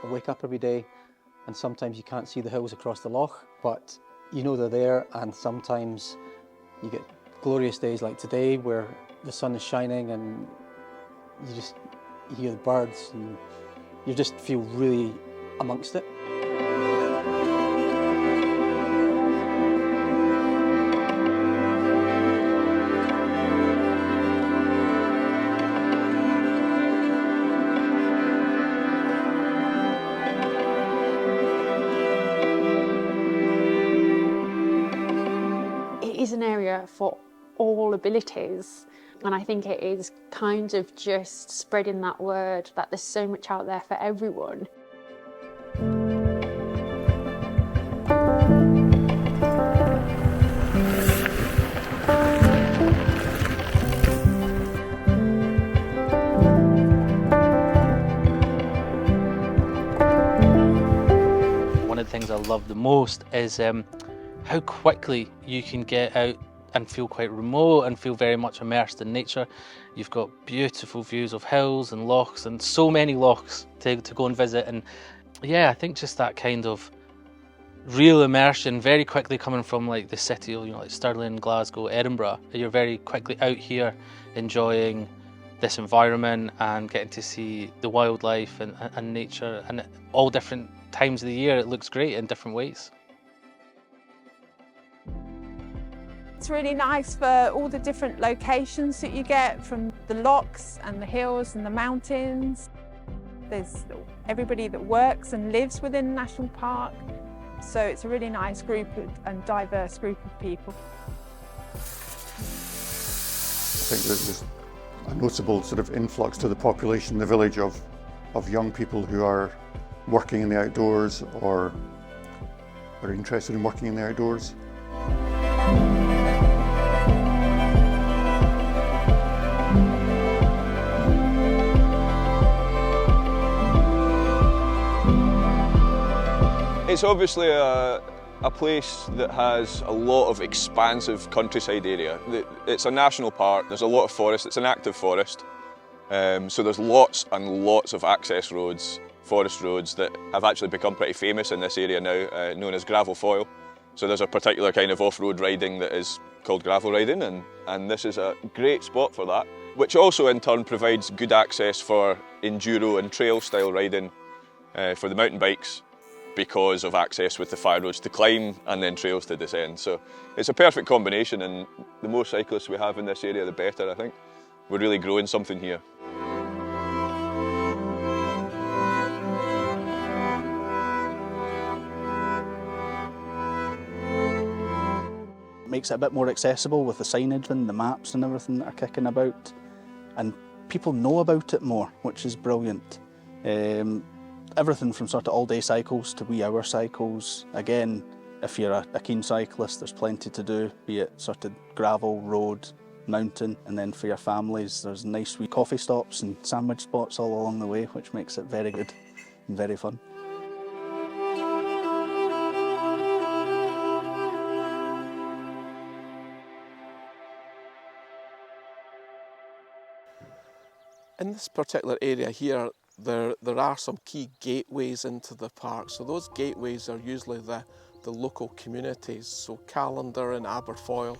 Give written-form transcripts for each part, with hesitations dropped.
wake up every day and sometimes you can't see the hills across the Loch, but you know they're there, and sometimes you get glorious days like today where the sun is shining and you hear the birds and you just feel really amongst it. It is an area for all abilities, and I think it is kind of just spreading that word that there's so much out there for everyone. One of the things I love the most is how quickly you can get out and feel quite remote and feel very much immersed in nature. You've got beautiful views of hills and lochs, and so many lochs to go and visit. And yeah, I think just that kind of real immersion, very quickly coming from like the city, like Stirling, Glasgow, Edinburgh. You're very quickly out here enjoying this environment and getting to see the wildlife and nature, and all different times of the year it looks great in different ways. It's really nice for all the different locations that you get from the lochs and the hills and the mountains. There's everybody that works and lives within the national park, so it's a really nice group and diverse group of people. I think there's a notable sort of influx to the population in the village of young people who are working in the outdoors or are interested in working in the outdoors. It's obviously a place that has a lot of expansive countryside area. It's a national park, there's a lot of forest, it's an active forest. So there's lots and lots of access roads, forest roads that have actually become pretty famous in this area now, known as gravel foil. So there's a particular kind of off-road riding that is called gravel riding, and this is a great spot for that, which also in turn provides good access for enduro and trail style riding for the mountain bikes, because of access with the fire roads to climb and then trails to descend. So it's a perfect combination, and the more cyclists we have in this area the better, I think. We're really growing something here. It makes it a bit more accessible with the signage and the maps and everything that are kicking about, and people know about it more, which is brilliant. Everything from sort of all-day cycles to wee-hour cycles. Again, if you're a keen cyclist, there's plenty to do, be it sort of gravel, road, mountain, and then for your families, there's nice wee coffee stops and sandwich spots all along the way, which makes it very good and very fun. In this particular area here, there are some key gateways into the park. So those gateways are usually the local communities, so Callander and Aberfoyle.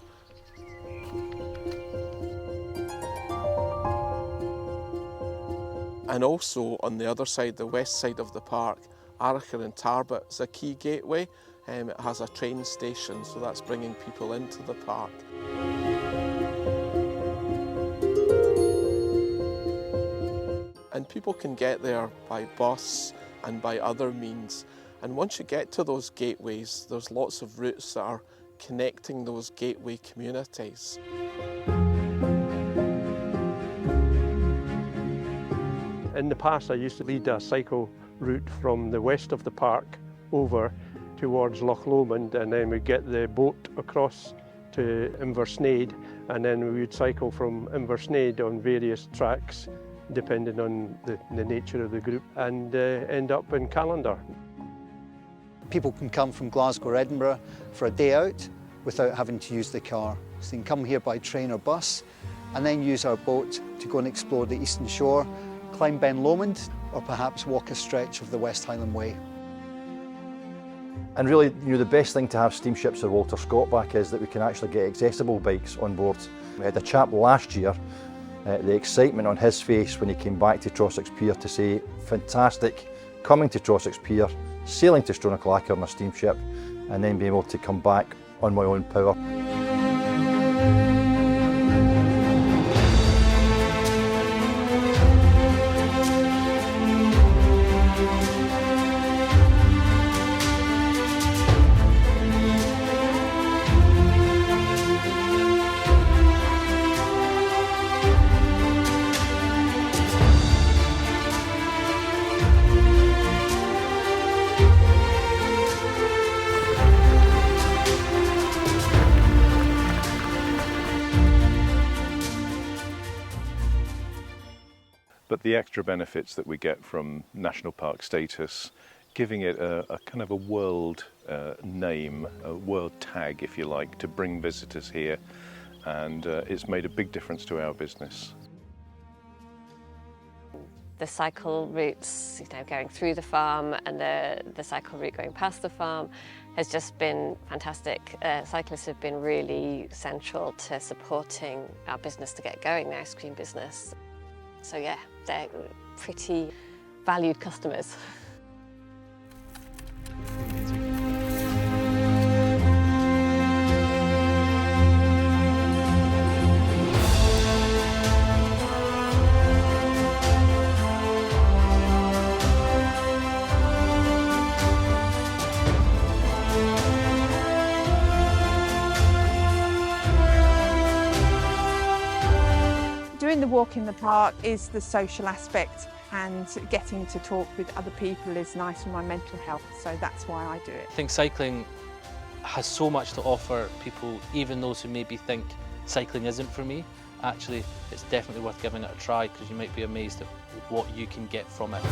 And also on the other side, the west side of the park, Arachar and Tarbet is a key gateway. It has a train station, so that's bringing people into the park. And people can get there by bus and by other means. And once you get to those gateways, there's lots of routes that are connecting those gateway communities. In the past, I used to lead a cycle route from the west of the park over towards Loch Lomond, and then we'd get the boat across to Inversnaid, and then we would cycle from Inversnaid on various tracks depending on the nature of the group, and end up in Callander. People can come from Glasgow or Edinburgh for a day out without having to use the car. So they can come here by train or bus and then use our boat to go and explore the eastern shore, climb Ben Lomond or perhaps walk a stretch of the West Highland Way. And really, the best thing to have steamships or Walter Scott back is that we can actually get accessible bikes on board. We had a chap last year, the excitement on his face when he came back to Trossachs Pier to say, fantastic, coming to Trossachs Pier, sailing to Stronachlacker on a steamship, and then being able to come back on my own power. But the extra benefits that we get from national park status, giving it a kind of a world name, a world tag if you like, to bring visitors here, and it's made a big difference to our business. The cycle routes, going through the farm and the cycle route going past the farm has just been fantastic. Cyclists have been really central to supporting our business to get going, the ice cream business. So yeah, they're pretty valued customers. Doing the walk in the park is the social aspect, and getting to talk with other people is nice for my mental health, so that's why I do it. I think cycling has so much to offer people, even those who maybe think cycling isn't for me. Actually, it's definitely worth giving it a try, because you might be amazed at what you can get from it.